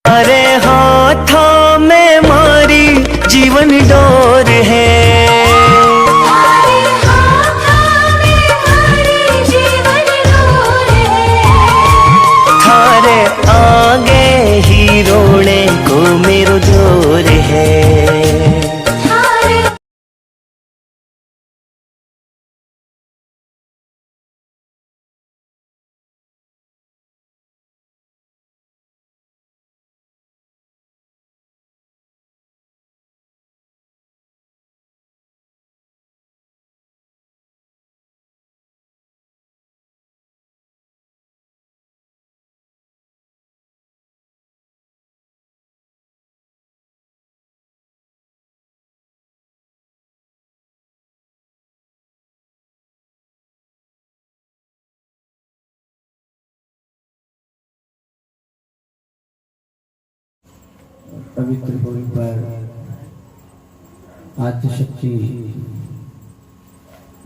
अरे हाथों में मारी जीवन डोर है, थारे आगे ही रोने को मेरो जोर है। पवित्र भूमि पर आदिशक्ति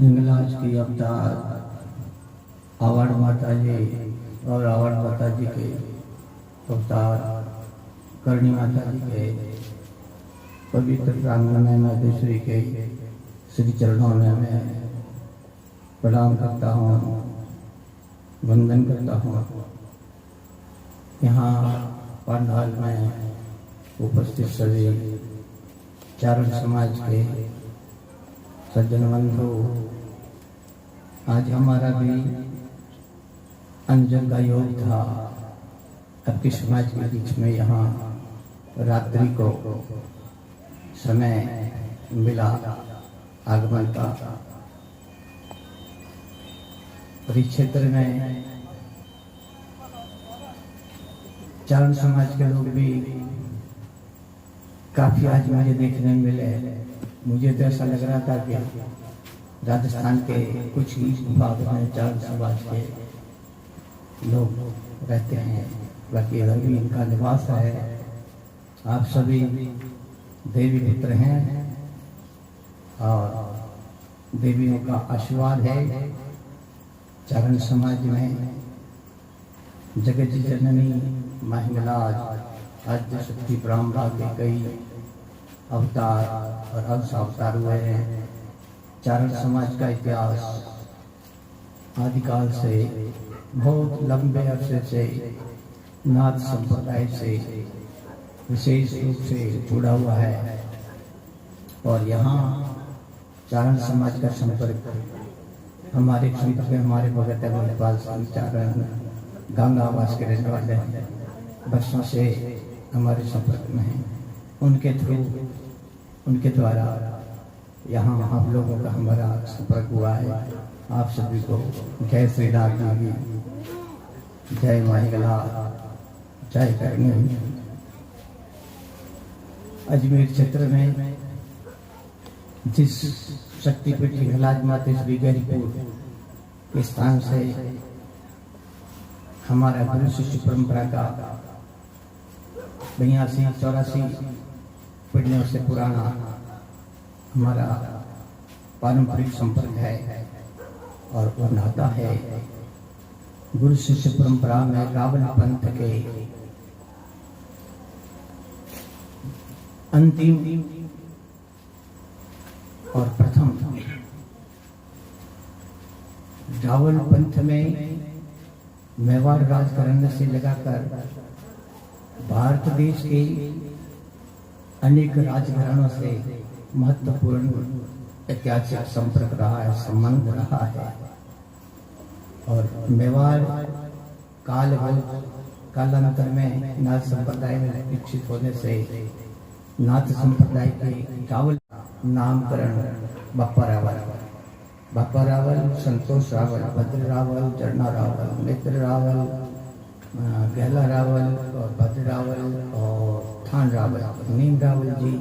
हिंगलाज की अवतार आवाड़ माता जी और आवाड़ माता जी के अवतार करणी माता जी के पवित्र प्रांगण में मातेश्वरी के श्री चरणों में मैं प्रणाम करता हूँ, वंदन करता हूँ। यहाँ पंडाल में उपस्थित सभी चारण समाज के सज्जन बंधु, आज हमारा भी अंजन का योग था। आपके समाज के बीच में यहाँ रात्रि को समय मिला आगमन का। और इस क्षेत्र में चारण समाज के लोग भी काफी आज मुझे देखने मिले। मुझे तो ऐसा लग रहा था कि राजस्थान के कुछ ही भाग में चारण समाज के लोग रहते हैं, बाकी इधर भी इनका निवास है। आप सभी देवी पुत्र हैं और देवियों का आशीर्वाद है। चारण समाज में जगत जननी माँ हिंगलाज आद्यशक्ति ब्रह्मा के कई अवतार और अंश अवतार हुए हैं। चारण समाज का इतिहास आदिकाल से बहुत लंबे अरसे से नाथ संप्रदाय से विशेष रूप से जुड़ा हुआ है। और यहाँ चारण समाज का संपर्क हमारे संपर्क में हमारे भगत गोपाल सिंह चारण गंगावास के रहने वाले हैं, वर्षों से हमारे संपर्क में हैं। उनके थ्रू, उनके द्वारा यहाँ आप लोगों का हमारा संपर्क हुआ है। आप सभी को जय श्री राम देवी, जय माँ हिंगला, जय करणी। अजमेर क्षेत्र में जिस शक्तिपीठ हिंगलाज मातेश्वरी गहरीपुर के स्थान से हमारा गुरु शिष्य परंपरा का 82-84 पीढ़ियों से पुराना हमारा पारंपरिक संपर्क है। और वो नाता है गुरु शिष्य परंपरा में रावल पंथ के अंतिम और प्रथम रावल पंथ में मेवाड़ राज करने से लगाकर भारत देश के अनेक राजघरानों से महत्वपूर्ण ऐतिहासिक संपर्क रहा है, संबंध रहा है। और मेवाड़ कालांतर में नाथ संप्रदाय में विकसित होने से नाथ संप्रदाय के रावल नामकरण बापा रावल, संतोष रावल, भद्र रावल, चरना रावल, मित्र रावल, गहला रावल और भद्र रावल और थान रावल, नीम रावल जी,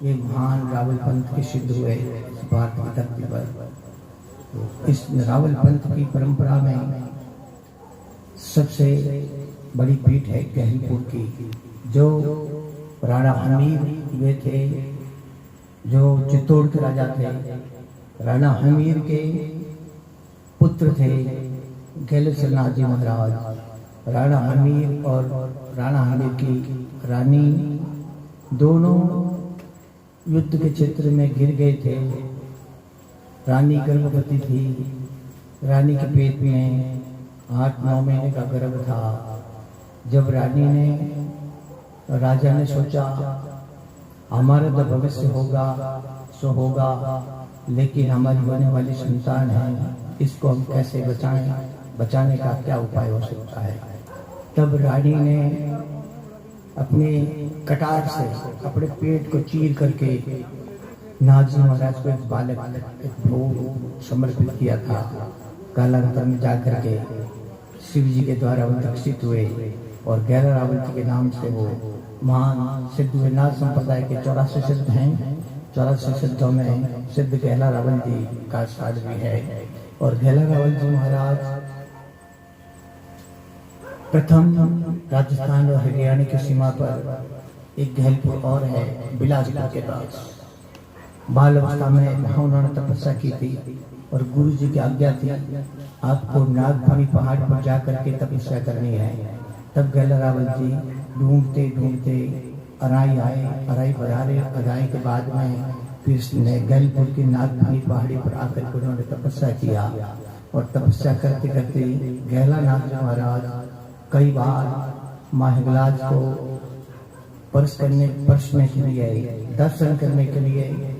ये महान रावल पंथ के सिद्ध हुए भारत की धरती पर। तो इस रावल पंथ की परंपरा में सबसे बड़ी पीठ है गहरीपुर की, जो राणा हमीर वे थे, जो चित्तौड़ के राजा थे। राणा हमीर के पुत्र थे गैलेसरनाथ जी महाराज, राणा हमीर और राणा हमीर की रानी दोनों युद्ध के क्षेत्र में गिर गए थे। रानी गर्भवती थी। रानी के पेट में 8-9 महीने का गर्भ था। जब रानी ने राजा ने सोचा हमारा तो भविष्य होगा सो होगा, लेकिन हमारी होने वाली संतान है, इसको हम कैसे बचाएं, बचाने का क्या उपाय हो सकता है। तब रानी ने अपने कटार से अपने पेट को चीर करके नारजी महाराज को एक बालक एक भोग समर्पित किया था। कालांतर में जाकर के शिव जी के द्वारा वो दीक्षित हुए और 11 रावल के नाम से वो महान सिद्ध हुए। नाथ संप्रदाय के 84 सिद्ध हैं। 84 सिद्धों में सिद्ध गहला रावल जी का स्थान भी है। और गहला रावल जी महाराज प्रथम राजस्थान और हरियाणा की सीमा पर एक गहलपुर और है बिलासपुर के पास। बाल अवस्था में वहाँ उन्होंने तपस्या की थी और गुरु जी की आज्ञा थी आपको नागफनी पहाड़ पर जाकर के तपस्या करनी है। तब गहला रावल जी ढूंढते ढूंढते अराई आए, अराई पधारे। अराई के बाद में फिर गहलपुर की नागफनी पहाड़ी पर आकर के उन्होंने तपस्या किया और तपस्या करते करते गहला नाथ महाराज कई बार माँ हिंगलाज को परसने के लिए, दर्शन करने के लिए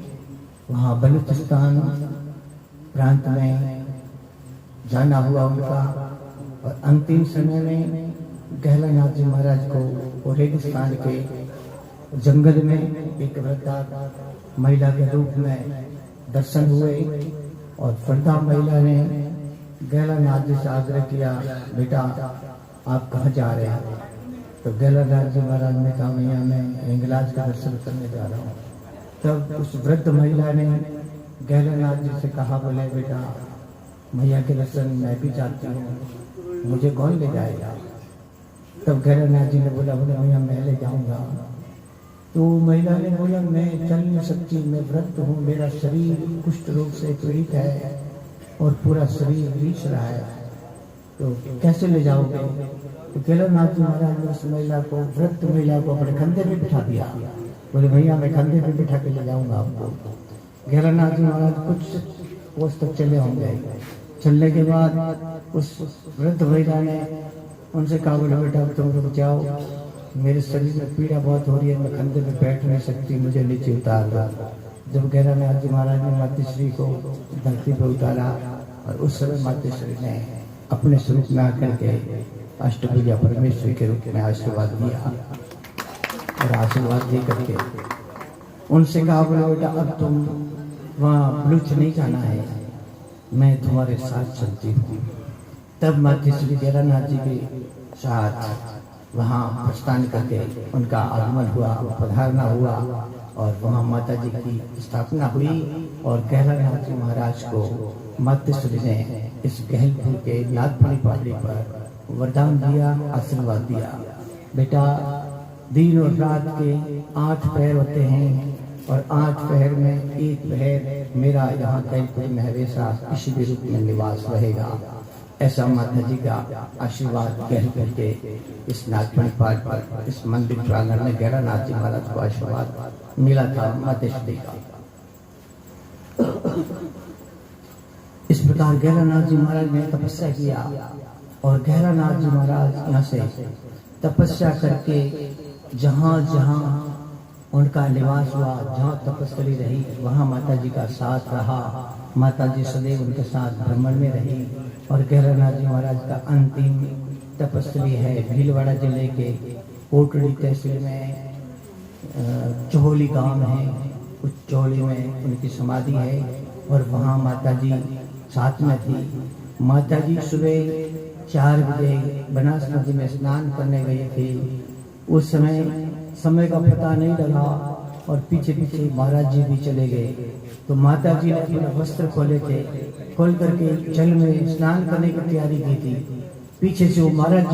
वहाँ बलूचिस्तान प्रांत में जाना हुआ उनका। और अंतिम समय में गहला नाथ जी महाराज को रेगिस्तान के जंगल में एक वृद्धा महिला के रूप में दर्शन हुए और वृद्धा महिला ने गहला नाथ जी से आग्रह किया, बेटा आप कहाँ जा रहे हैं। तो गहला नाथ जी महाराज ने कहा, भैया मैं हिंगलाज का दर्शन करने जा रहा हूँ। तब उस वृद्ध महिला ने गहला नाथ जी से कहा, बोले बेटा मैया के दर्शन मैं भी चाहती हूँ, मुझे कौन ले जाएगा। तब गहला नाथ जी ने बोला भैया मैं ले जाऊंगा। तो महिला ने बोला मैं चल नहीं सकती, मैं वृद्ध हूँ, मेरा शरीर कुष्ठ रोग से पीड़ित है और पूरा शरीर रीछ रहा है, तो कैसे ले जाओगे। तो गहला नाथ जी महाराज ने उस महिला को, वृद्ध महिला को अपने कंधे पे बिठा दिया। बोले भैया मैं कंधे पे बिठा के ले जाऊंगा आपको। गहला नाथ जी महाराज कुछ कोस तक चले होंगे। चलने के बाद उस वृद्ध महिला ने उनसे कहा, बोले बेटा तुम रुक जाओ, मेरे शरीर में पीड़ा बहुत हो रही है, मैं कंधे पे बैठ नहीं सकती, मुझे नीचे उतार दो। जब गहला नाथ जी महाराज ने मातेश्वरी को धरती पर उतारा और उस समय मातेश्वरी ने अपने स्वरूप में आकर के अष्टभुजा परमेश्वरी के रूप में आशीर्वाद दिया और आशीर्वाद दे करके उनसे कहा, बोले बेटा अब तुम वहाँ बलूच नहीं जाना है, मैं तुम्हारे साथ चलती हूँ। तब मातेश्वरी गहला नाथ जी के साथ वहाँ प्रस्थान करके उनका आगमन हुआ, पधारना हुआ और वहाँ माता जी की स्थापना हुई। और गहला नाथ जी महाराज को मातेश्वरी ने इस गहलपुर के नागफनी पहाड़ी पर वरदान दिया, आशीर्वाद दिया, बेटा दिन और रात के 8 पहर होते हैं और 8 पहर में एक पहर मेरा यहाँ गहलपुर में हमेशा किसी भी रूप में निवास रहेगा। ऐसा माता जी का आशीर्वाद गहलपुर के इस नागफनी पहाड़ पर, इस मंदिर प्रांगण में गहला नाथ जी महाराज को आशीर्वाद मिला था मातेश्वरी का। इस प्रकार गहला नाथ जी महाराज ने तपस्या किया और गहला नाथ जी महाराज यहाँ से तपस्या करके जहाँ जहाँ उनका निवास हुआ, जहाँ तपस्या रही, वहाँ माता जी का साथ रहा। माता जी सदैव उनके साथ भ्रमण में रही। और गहला नाथ जी महाराज का अंतिम तपस्या है भीलवाड़ा जिले के कोटड़ी तहसील में चोहली गांव है, उस चोहली में उनकी समाधि है और वहाँ माता जी साथ में थी। माता जी सुबह 4 बजे बनास नदी में स्नान करने गई थी। उस समय का पता नहीं लगा और पीछे पीछे महाराज जी भी चले गए। तो माता जी ने अपने वस्त्र खोले थे, खोल करके जल में स्नान करने की तैयारी की थी। पीछे से वो महाराज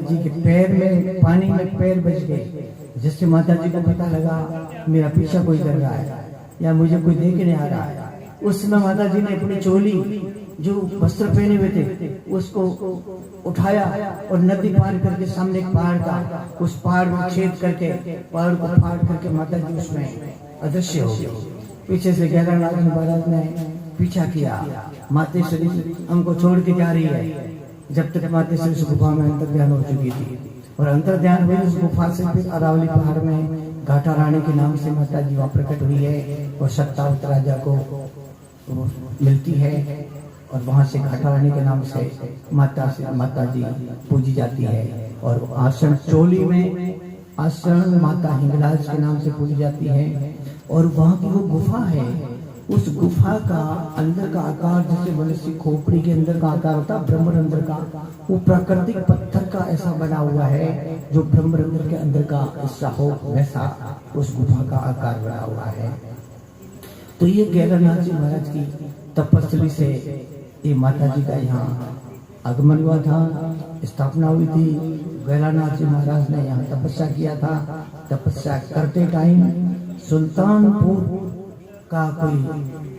जी के पैर में, पानी में पैर बच गए, जिससे माता जी को पता लगा मेरा पीछा कोई कर रहा है या मुझे कोई देखने आ रहा है। उस समय माता जी ने अपनी चोली जो वस्त्र पहने हुए थे उसको उठाया और नदी पार करके सामने एक पहाड़ था, उस पहाड़ में छेद करके पहाड़ को फाड़ करके माता जी उसमें अदृश्य हो गई। पीछे से गैरानाथ महाराज ने पीछा किया, मातेश्वरी हमको छोड़ के जा रही है, जब तक मातेश्वरी उस गुफा में अंतर ध्यान हो चुकी थी। और अंतर ध्यान हुई उस गुफा से फिर अरावली पहाड़ में घाटा रानी के नाम से माता जी वहाँ प्रकट हुई है और सत्तावत राजा को मिलती है और वहाँ से घाटा रानी के नाम से माता जी पूजी जाती है। और आश्रम चोली में आश्रम माता हिंगलाज के नाम से पूजी जाती है। और वहाँ की वो गुफा है, उस गुफा का अंदर का आकार जैसे मनुष्य खोपड़ी के अंदर का आकार होता है ब्रह्मरंध्र का, वो प्राकृतिक पत्थर का ऐसा बना हुआ है जो ब्रह्मरंध्र के अंदर का हिस्सा हो, वैसा उस गुफा का आकार बना हुआ है। तो ये गैरानाथ जी महाराज की तपस्या से ये माता जी का यहाँ आगमन हुआ था, स्थापना हुई थी। गैरानाथ जी महाराज ने यहाँ तपस्या किया था। तपस्या करते टाइम सुल्तानपुर का कोई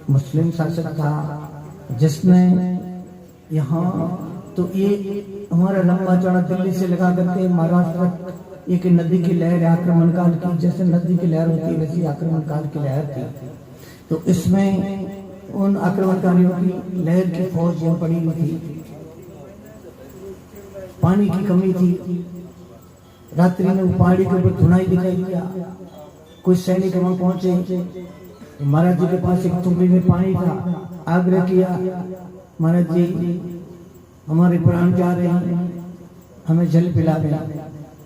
मुस्लिम शासक था जिसने यहाँ, तो ये हमारा लंबा चौड़ा दिल्ली से लगा करके महाराष्ट्र तक एक नदी की लहर आक्रमण काल की, जैसे नदी की लहर होती है वैसी आक्रमण काल की लहर थी। तो इसमें उन आक्रमणकारियों की लहर की फौज यहाँ पड़ी हुई थी, पानी की कमी थी। रात्रि में पहाड़ी के ऊपर धुनाई दिखाई दिया, कुछ सैनिक वहां पहुंचे, महाराज जी के पास एक तुंबी में पानी था, आग्रह किया महाराज जी हमारे प्राण जा रहे हैं, हमें जल पिला दें।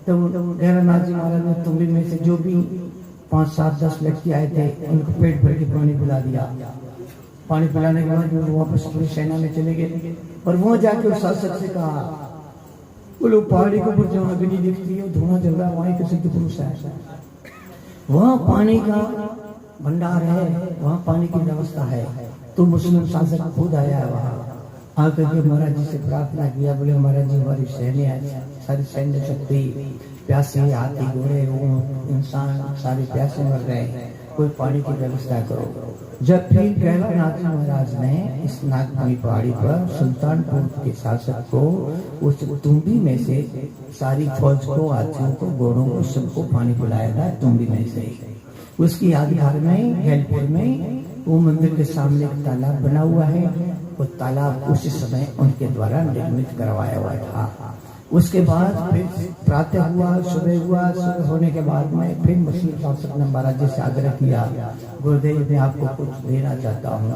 तो गैरानाथ जी महाराज ने तुंबी में से जो भी 5, 7, 10 व्यक्ति आए थे उनको पेट भर के पानी पिला दिया। पानी पिलाने के बाद वो वापस पूरी सेना में चले गए और वहां जाके उस शासक से कहा, बोलो पहाड़ी के ऊपर जो अग्नि दिखती है धुआं जल रहा है, वहीं के सिद्ध पुरुष है, वहाँ पानी का भंडार है, वहाँ पानी की व्यवस्था है। तो मुस्लिम शासक खुद आया है वहाँ, आकर के महाराज जी से प्रार्थना किया, बोले महाराज जी हमारी सैन्य है, सारी सैन्य शक्ति प्यासे, हाथी घोड़े इंसान सारे प्यासे मर रहे हैं, कोई पानी की व्यवस्था करो। जब फिर गैरानाथ महाराज ने इस नागमणि पहाड़ी पर सुल्तानपुर के शासक को उस तुम्बी में से सारी फौज को, हाथियों को, घोड़ों को, सबको पानी पिलाया था तुम्बी में से। उसकी यादगार में गैलपुर में वो मंदिर के सामने एक तालाब बना हुआ है, वो तालाब उसी समय उनके द्वारा निर्मित करवाया हुआ था। उसके बाद फिर प्रातः हुआ, सुबह हुआ, सुबह होने के बाद में फिर मुस्लिम शासक ने महाराज जी से आग्रह किया, गुरुदेव मैं आपको कुछ देना चाहता हूँ।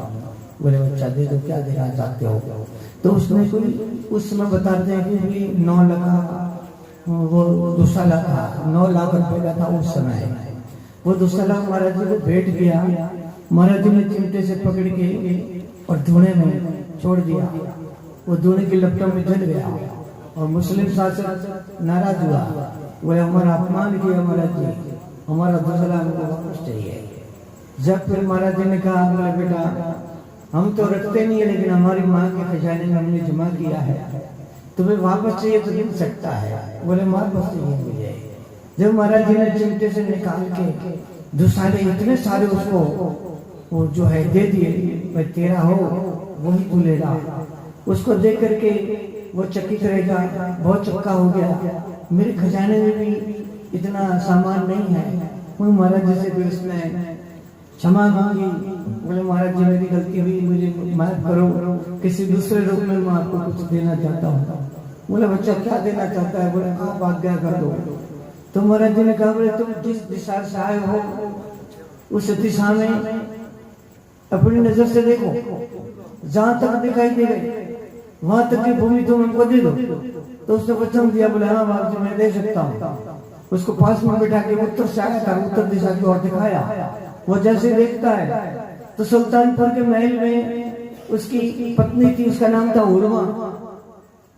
बोले बच्चा दे दो, क्या देना चाहते हो? तो उसने कोई उस समय बताते हैं कि 9 लाख, वो दुसाला था, 9 लाख रुपए का था उस समय। वो दुसाला महाराज जी को भेंट किया, महाराज जी ने चिमटे से पकड़ के और धुएं में छोड़ दिया, वो धुएं की लपटों में जल गया और मुस्लिम शासक नाराज हुआ, वो हमारा अपमान किया महाराज जी, हमारा दुसाला हमको वापस चाहिए। जब फिर महाराज जी ने कहा, बोले बेटा हम तो रखते नहीं है, लेकिन हमारी माँ के खजाने में हमने जमा किया है, तुम्हें वापस चाहिए तो मिल सकता है। बोले वापस चाहिए मुझे। जब महाराज जी ने चिमटे से निकाल के दुसाले इतने सारे उसको वो जो है दे दिए, भाई तेरा हो वही तू लेगा। उसको देख करके वो चकित रहेगा, बहुत चक्का हो गया, मेरे खजाने में भी इतना सामान नहीं है। वो महाराज जी से भी उसने क्षमा मांगी, बोले महाराज जी मेरी गलती हुई, मुझे माफ करो, किसी दूसरे रूप में मैं आपको कुछ देना चाहता हूँ। बोले बच्चा क्या देना चाहता है? बोले आप आज्ञा कर दो। तो महाराज जी ने कहा, बोले तुम जिस दिशा से आए हो उस दिशा में अपनी नजर से देखो, जहां तक दिखाई दे गई वहां तक की भूमि तुम हमको दे दो। तो उसने वचन दिया, बोले हाँ बाप जी मैं दे सकता हूँ। उसको पास में बिठा के उत्तर से आया था, उत्तर दिशा की ओर दिखाया। वो जैसे देखता है तो सुल्तानपुर के महल में उसकी पत्नी थी, उसका नाम था उर्मा।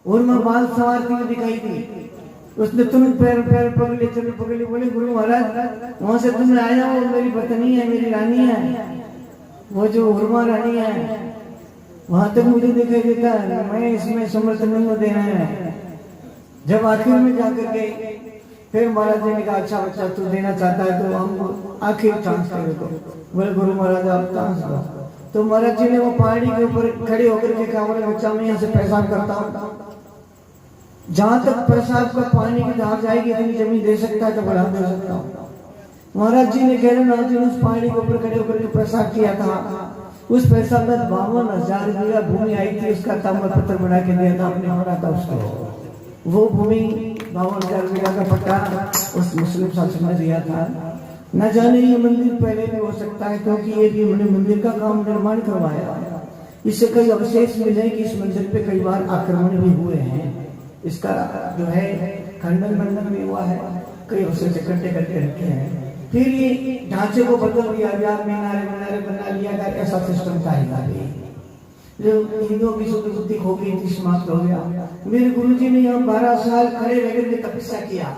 उर्मा बाल संवारती हुई दिखाई दी। उसने तुरंत पैर पकड़े, चलो पकड़े, बोले गुरु महाराज वहां से तुम आया हो, मेरी पत्नी है, मेरी रानी है, वो जो उर्मा रानी है, वहां तक मुझे दिखाई देता है, मैं इसमें समर्थ नहीं हो देना है। जब आखिर में जाकर के फिर महाराज जी ने कहा, अच्छा बच्चा तू देना चाहता है तो हम आखिर चांस करो। तो बोले गुरु महाराज आप चांस दो। तो महाराज जी ने वो पहाड़ी के ऊपर खड़े होकर के कहा, बोले बच्चा मैं यहाँ से पेशाब करता हूँ, जहां तक पेशाब का पानी की धार जाएगी इतनी जमीन दे सकता है तो बड़ा दे सकता हूँ। महाराज जी ने गहरे जी उस पहाड़ी के ऊपर खड़े होकर के पेशाब किया था। उस पेशाब में 52,000 बीघा भूमि आई थी, उसका ताम्र पत्र बना के दिया था, अपने हो रहा था उसको। वो भूमि 52,000 बीघा का पट्टा उस मुस्लिम शासन ने दिया था। न जाने ये मंदिर पहले भी हो सकता है, क्योंकि ये भी उन्होंने मंदिर का काम निर्माण करवाया। इससे कई अवशेष मिले कि इस मंदिर पे कई बार आक्रमण भी हुए हैं। इसका जो है खंडन मंडन भी हुआ है, कई अवशेष इकट्ठे करके रखे हैं। फिर ये ढांचे को बदल दिया गया, मीनारे बना लिया गया, ऐसा सिस्टम था भी। जो हिंदुओं की शुद्ध बुद्धि खो गई थी, समाप्त हो गया। मेरे गुरुजी ने यहाँ 12 साल खड़े रहकर के तपस्या किया,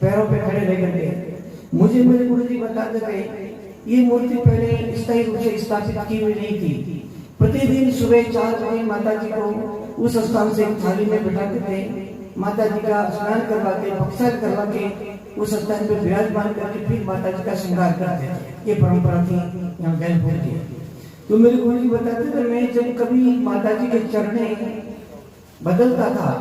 पैरों पे खड़े रहकर के। मुझे मेरे गुरुजी बताते थे ये मूर्ति पहले स्थायी रूप से स्थापित की हुई नहीं थी। प्रतिदिन सुबह 4 बजे माता जी को उस स्थान से एक थाली में बिठाते थे, माता जी का स्नान करवा के, बक्सर करवा के उस स्थान पे विराजमान करके फिर माता जी का श्रृंगार करते थे। ये परंपरा थी यहाँ गैलपुर की। तो मेरे गुरु जी बताते थे मैं जब कभी माता जी के चरणे बदलता था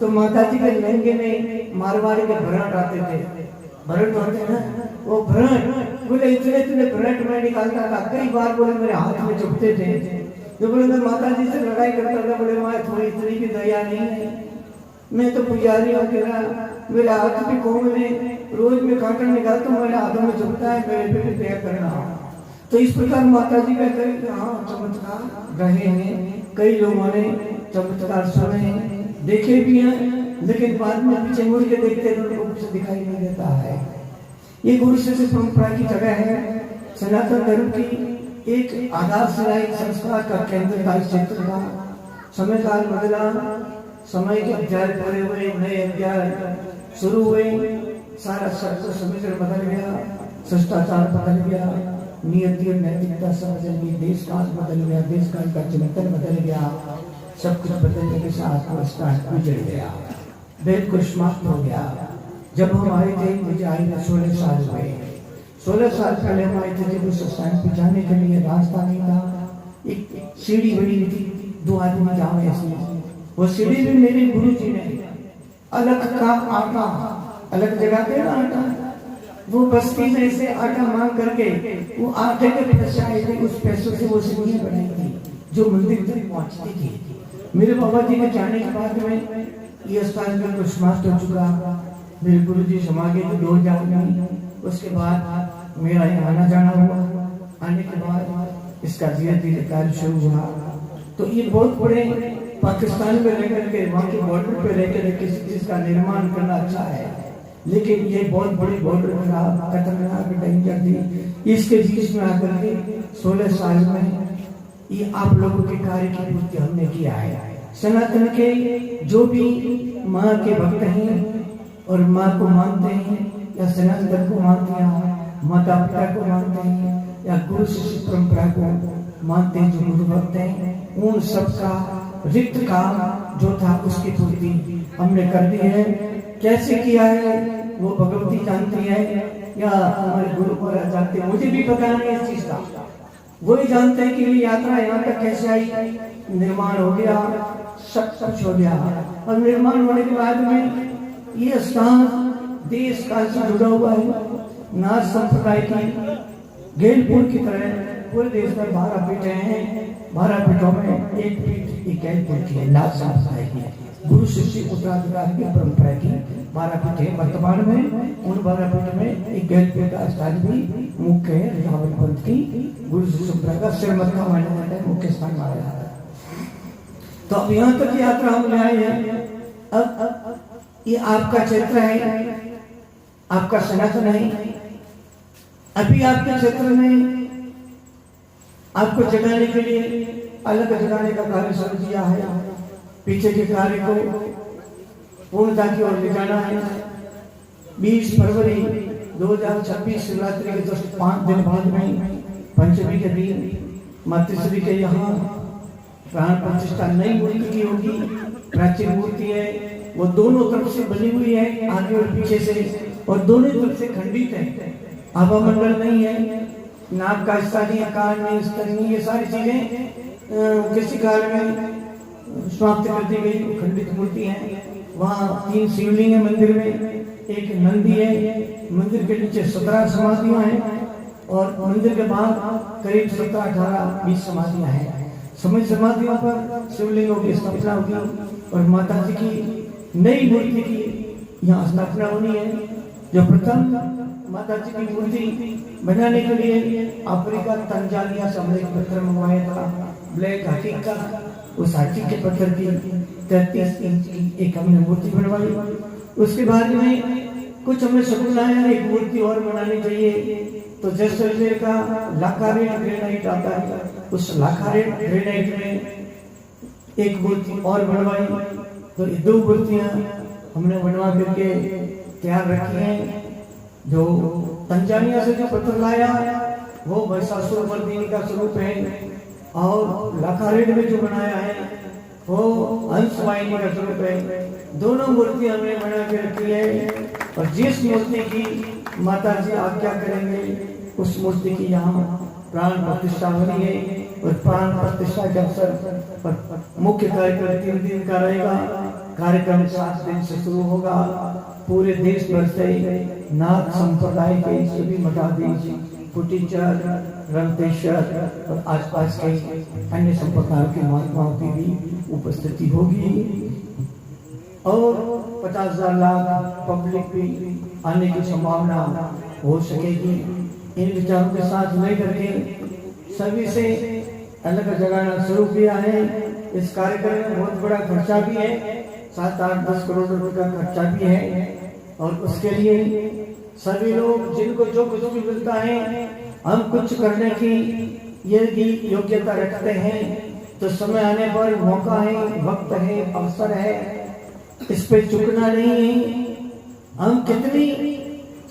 तो माता जी के लहंगे में मारवाड़ी के भ्रट आते थे। भ्रट होते हैं ना, वो भ्रट बोले इतने भ्रट में निकालता था। कई बार बोले मेरे हाथ में चुभते थे। जो बोले मैं माता जी से लड़ाई करता था, बोले माँ थोड़ी इतनी की दया नहीं है, मैं तो पुजारी हूँ, मेरे हाथ भी कौन में रोज में कांटा निकालता हूँ, मेरे हाथों में चुभता है, मेरे पे भी दया करना। तो इस प्रकार माता जी का कई चमत्कार रहे हैं, कई लोगों ने चमत्कार सुने देखे भी हैं, लेकिन बाद में पीछे मुड़ के देखते हैं तो कुछ दिखाई नहीं देता है। ये गुरु शिष्य परंपरा की जगह है। सनातन धर्म की एक आधारशिला संस्कार का केंद्र का क्षेत्र का। समय काल बदला, समय के अध्याय पूरे हुए, नए अध्याय शुरू हुए, सारा शब्द समुद्र बदल गया, शिष्टाचार बदल गया, नियति और नैतिकता सब बदल गई, देश काल बदल गया, देश काल का चिंतन बदल गया, सब कुछ बदलने के साथ गुजर गया, वेद को समाप्त हो गया। जब हम आए थे, मुझे आए थे 16 साल हुए। 16 साल पहले हम आए थे जब उस स्थान पे जाने के लिए रास्ता नहीं था, एक सीढ़ी बनी थी, 2 आदमी जाओ ऐसे। वो सीढ़ी में मेरे गुरु जी ने अलग का आटा, अलग जगह पे ना आटा, वो बस्ती में से आटा मांग करके वो आटे के पैसे आए थे, उस पैसों से वो सीढ़ियाँ बनाई थी जो मंदिर तक पहुंचती थी। मेरे बाबा जी के जाने के बाद में ये स्थान बिल्कुल समाप्त हो चुका। मेरे गुरु जी समा गए थे 2000 में। उसके बाद मेरा यहाँ आना जाना हुआ। आने के बाद इसका धीरे धीरे कार्य शुरू हुआ। तो ये बहुत बड़े पाकिस्तान में रहकर के, वहाँ के बॉर्डर पे रहकर किसी चीज का निर्माण करना अच्छा है, लेकिन ये बहुत बड़ी बॉर्डर खराब खतरनाक डेंजर थी। इसके बीच में आकर के 16 साल में ये आप लोगों के कार्य की पूर्ति हमने किया है। सनातन के जो भी माँ के भक्त हैं और माँ को मानते हैं या सनातन को मानते हैं, माता पिता को मानते हैं या गुरु शिष्य परंपरा को मानते हैं, जो गुरु भक्त हैं, उन सबका रिक्त काम जो था उसकी पूर्ति हमने कर दी है। कैसे किया है वो भगवती जानती है या हमारे गुरु महाराज जानते हैं, मुझे भी पता नहीं इस चीज का। वही जानते हैं कि ये यात्रा यहाँ तक कैसे आई। निर्माण हो गया, सब कुछ हो गया, और निर्माण होने के बाद में ये स्थान देश काल से जुड़ा हुआ है। नाथ संप्रदाय की गैलपुर की तरह पूरे देश में 12 पीठे हैं। 12 पीठों में एक पीठ गैलपुर की है, नाथ संप्रदाय की, गुरु शिष्य उत्तराधिकार की परंपरा की 12 पीठ है। वर्तमान में उन 12 पीठ में एक गैलपुर का स्थान भी मुख्य है। रावण पंथ की गुरु शिष्य परंपरा का श्रीमत का माना जाता है, मुख्य स्थान माना जाता है। तो अब यहाँ तक यात्रा हम ले आए हैं। अब ये आपका क्षेत्र है, आपका सनातन है। अभी आपके क्षेत्र में आपको जगाने के लिए अलग जगाने का कार्य शुरू किया है। पीछे के कार्य को पूर्णता की ओर ले जाना है। 20 फरवरी 2026 शिवरात्रि के जस्ट 5 दिन बाद में पंचमी के दिन मातृश्री के यहाँ प्राण प्रतिष्ठा नई मूर्ति की होगी। प्राचीन मूर्ति है, वो दोनों तरफ से बनी हुई है, आगे और पीछे से, और दोनों तरफ से खंडित है, आभा मंडल नहीं है। नाक का हिस्सा नहीं है, कान नहीं, स्तर नहीं, ये सारी चीजें किसी काल में समाप्त कर दी गई, खंडित मूर्ति है। वहाँ 3 शिवलिंग है मंदिर में, एक नंदी है, मंदिर के नीचे 17 समाधियां हैं और मंदिर के बाहर करीब 17-18-20 समाधियां हैं। समय समाधियों पर शिवलिंगों की स्थापना होगी और माता जी की नई मूर्ति की यहाँ स्थापना होनी है। जो प्रथम माता जी की मूर्ति बनाने के लिए अफ्रीका तंजानिया से हमने एक पत्थर मंगवाया था, ब्लैक हाथी का। उस हाथी के पत्थर की 33 इंच की एक हमने मूर्ति बनवाई। उसके बाद में कुछ हमें शकुन आया, एक मूर्ति और बनानी चाहिए। तो जैसलमेर का लाखारेट ग्रेनाइट आता है, उस लाखारेट ग्रेनाइट में एक मूर्ति और बनवाई। तो ये 2 मूर्तियां हमने बनवा करके तैयार रखी हैं। जो तंजानिया से जो पत्थर लाया वो महिषासुरमर्दिनी का स्वरूप है और लाखारेट में जो बनाया है वो हंसवाहिनी का स्वरूप है। दोनों मूर्ति हमने बना के रखी है और जिस मूर्ति की माता जी आज्ञा करेंगे उस मूर्ति की यहाँ प्राण प्रतिष्ठा होनी है। और प्राण प्रतिष्ठा के अवसर पर मुख्य कार्यक्रम 3 दिन का रहेगा। कार्यक्रम 7 दिन से शुरू होगा। पूरे देश भर से नाथ संप्रदाय के सभी मठाधीश, कुटीचर, रमतेश्वर और आसपास के अन्य संप्रदायों के महात्माओं की भी उपस्थिति होगी और 50,000 लाख पब्लिक भी आने की संभावना हो सकेगी। इन विचारों के साथ लेकर के सभी से अलग जगाना शुरू किया है। इस कार्यक्रम में बहुत बड़ा खर्चा भी है, 7-8-10 करोड़ रुपए का खर्चा भी है और उसके लिए सभी लोग जिनको जो कुछ भी मिलता है, हम कुछ करने की यदि योग्यता रखते हैं तो समय आने पर मौका है, वक्त है, अवसर है, इस पे चुकना नहीं है। हम कितनी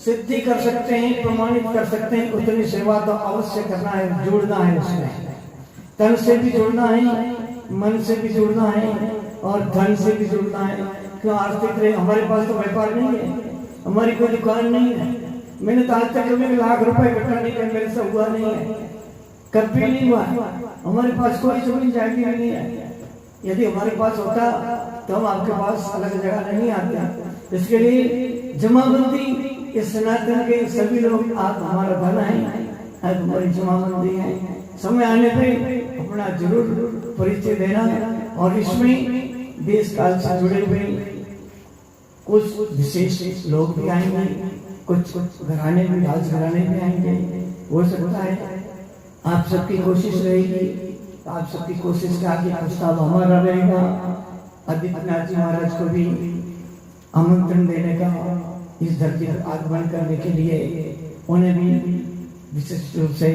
सिद्धि कर सकते हैं, प्रमाणित कर सकते हैं, उतनी सेवा तो अवश्य करना है, जुड़ना है। उसमें तन से भी जुड़ना है, मन से भी जुड़ना है और धन से भी जुड़ना है। क्यों आर्थिक रहे, हमारे पास तो व्यापार नहीं है, हमारी कोई दुकान नहीं है। मैंने तो आज तक कभी लाख रुपए इकट्ठा नहीं किया, मेरे से हुआ नहीं है, कभी नहीं हुआ। हमारे पास कोई जमीन जायदाद नहीं है। यदि हमारे पास होता तो हम आपके पास अलग जगह नहीं आते। इसके लिए जमाबंदी, इस सनातन के सभी लोग, आप हमारा धन है, आप हमारी जमाबंदी है। समय आने पे अपना जरूर परिचय देना और इसमें देश काल से जुड़े हुए कुछ विशेष लोग भी आएंगे, कुछ घराने भी, राजघराने भी आएंगे। हो सकता है आप सबकी कोशिश रहेगी, आप सबकी कोशिश के आगे प्रस्ताव हमारा रहेगा। आदित्यनाथ जी महाराज को भी आमंत्रण देने का, इस धरती पर आगमन करने के लिए उन्हें भी विशेष रूप से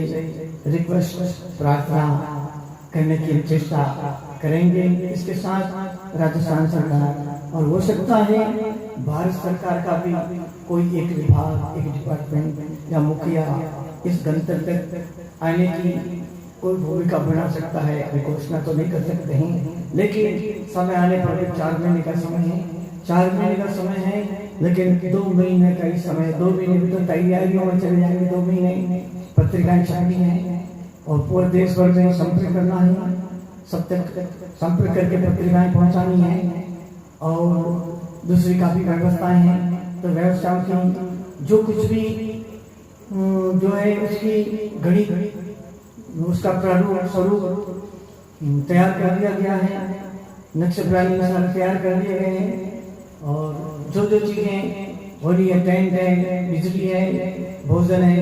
रिक्वेस्ट, प्रार्थना करने की चेष्टा करेंगे। इसके साथ राजस्थान सरकार और हो सकता है भारत सरकार का भी कोई एक विभाग, एक डिपार्टमेंट या मुखिया इस गणतंत्र तक आने की कोई भूमिका बना सकता है। अभी घोषणा तो नहीं कर सकते हैं, लेकिन समय आने पर 4 महीने का समय है, 4 महीने का समय है, लेकिन 2 महीने का ही समय, 2 महीने भी तो तैयारियों में चले जाएंगे। 2 महीने पत्रिकाएं छपनी है और पूरे देश भर में संपर्क करना है, सब तक संपर्क करके पत्रिकाएं पहुंचानी है और दूसरी काफी व्यवस्थाएं हैं। तो व्यवस्थाओं की जो कुछ भी जो है उसकी घड़ी उसका प्रारूप स्वरूप तैयार कर दिया गया है, नक्शे प्लानिंग तैयार कर दिए गए हैं और जो जो चीजें हो रही है, टेंट है, बिजली है, भोजन है,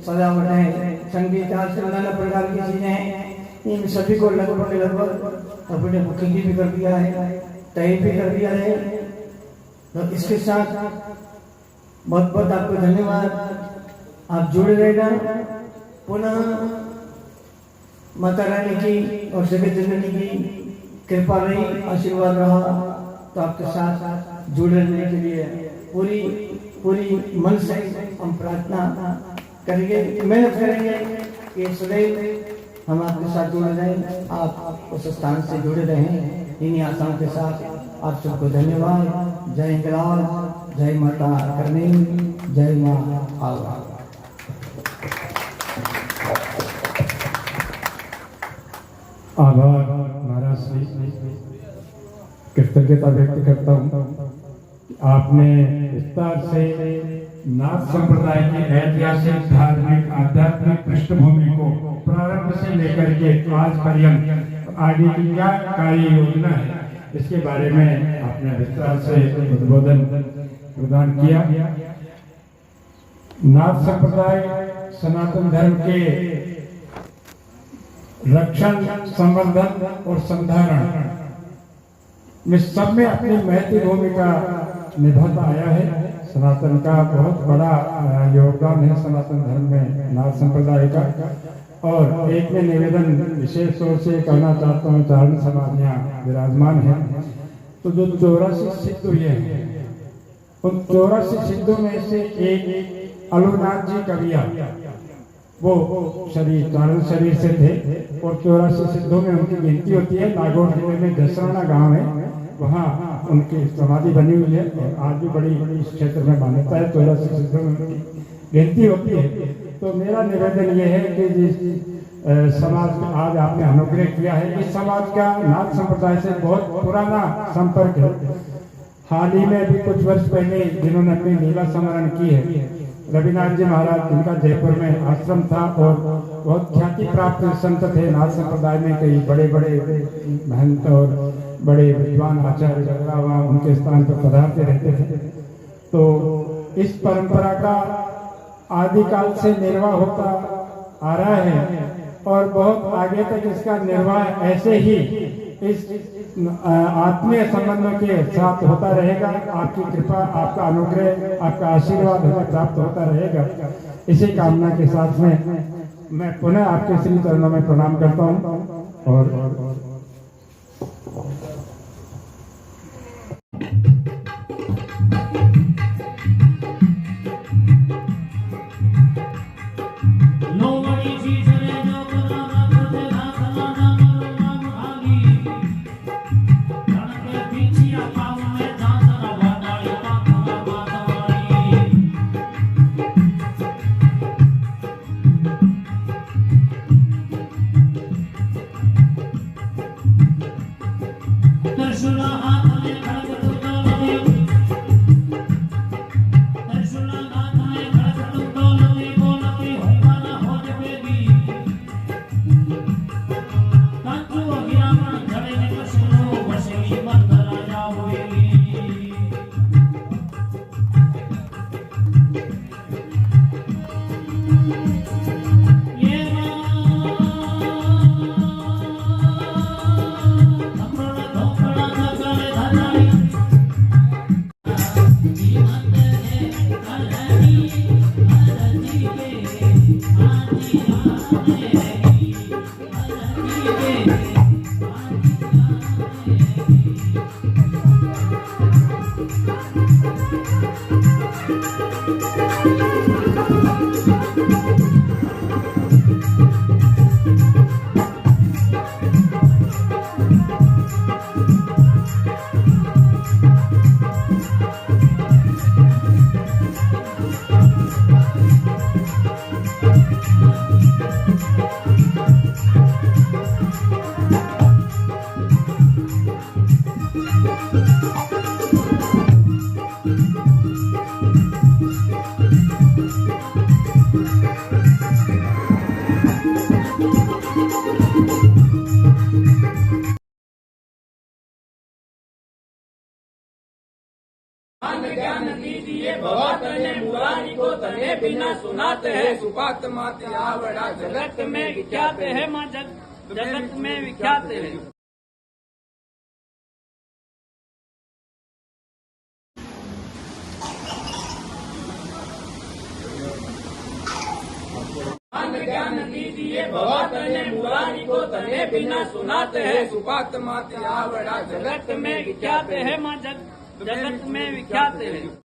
सजावट है, संगीत, नाना प्रकार की चीजें हैं, इन सभी को लगभग अपने बुकिंग भी कर दिया है, तय भी कर दिया है। तो इसके साथ बहुत बहुत आपको धन्यवाद। आप जुड़े रहेगा। पुनः माता रानी की और जगत जननी की कृपा रही, आशीर्वाद रहा तो आपके साथ जुड़े रहने के लिए पूरी मन से हम प्रार्थना करेंगे, मेहनत करेंगे कि सदैव हम आपके साथ जुड़े रहें, आप उस स्थान से जुड़े रहें। इन्हीं आशाओं के साथ आप सबको धन्यवाद। जय हिंगलाज, जय माता करणी, जय माँ आवा। आभार महाराज श्री, कृतज्ञता व्यक्त करता हूँ। आपने विस्तार से नाथ संप्रदाय की ऐतिहासिक, धार्मिक, आध्यात्मिक पृष्ठभूमि को प्रारंभ से लेकर के आज पर्यंत आगे की क्या कार्य योजना है, इसके बारे में आपने विस्तार से उद्बोधन प्रदान किया। नाथ संप्रदाय सनातन धर्म के रक्षण, संवर्धन और संधारण में सब में अपनी महत्वपूर्ण भूमिका निभाता आया है। सनातन का बहुत बड़ा योगदान है सनातन धर्म में नाथ संप्रदाय का। और एक में निवेदन विशेष तौर से करना चाहता हूँ, चारण समाज यहाँ विराजमान है, तो जो 84 सिद्ध हुए हैं, उन 84 सिद्धों में से एक अलुनाथ जी कविया, वो शरीर चारण शरीर से थे और 84 सिद्धों में उनकी गिनती होती है। नागौर जिले में जसराना गांव है, वहाँ उनकी समाधि बनी हुई है और आज भी बड़ी इस क्षेत्र में मान्यता है। 84 सिद्धों में उनकी गिनती होती है। तो मेरा निवेदन ये है कि जिस समाज में आज आपने अनुग्रह किया है, इस समाज का नाथ संप्रदाय से बहुत पुराना संपर्क है। हाल ही में भी कुछ वर्ष पहले जिन्होंने अपनी लीला स्मरण की है, रविनाथ जी महाराज, जिनका जयपुर में आश्रम था और बहुत ख्याति प्राप्त संत थे नाथ संप्रदाय में। कई बड़े बड़े महंत और बड़े विद्वान आचार्य वगैरह वहाँ उनके स्थान पर पधारते रहते थे। तो इस परंपरा का आदिकाल से निर्वाह होता आ रहा है और बहुत आगे तक इसका निर्वाह ऐसे ही इस आत्मीय संबंधों के साथ होता रहेगा। आपकी कृपा, आपका अनुग्रह, आपका आशीर्वाद हमें प्राप्त होता रहेगा। इसी कामना के साथ में मैं पुनः आपके श्री चरणों में प्रणाम करता हूँ। और ज्ञान दीजिए भवातने मुरारी को तने बिना सुनाते हैं सुपात माते आवड़ा जगत में विख्यात है माँ जगत में विख्यात है। ज्ञान दीजिए भवातने मुरारी को तने बिना सुनाते हैं सुपात माते आवड़ा जगत में विख्यात है माँ जगत में विख्यात है।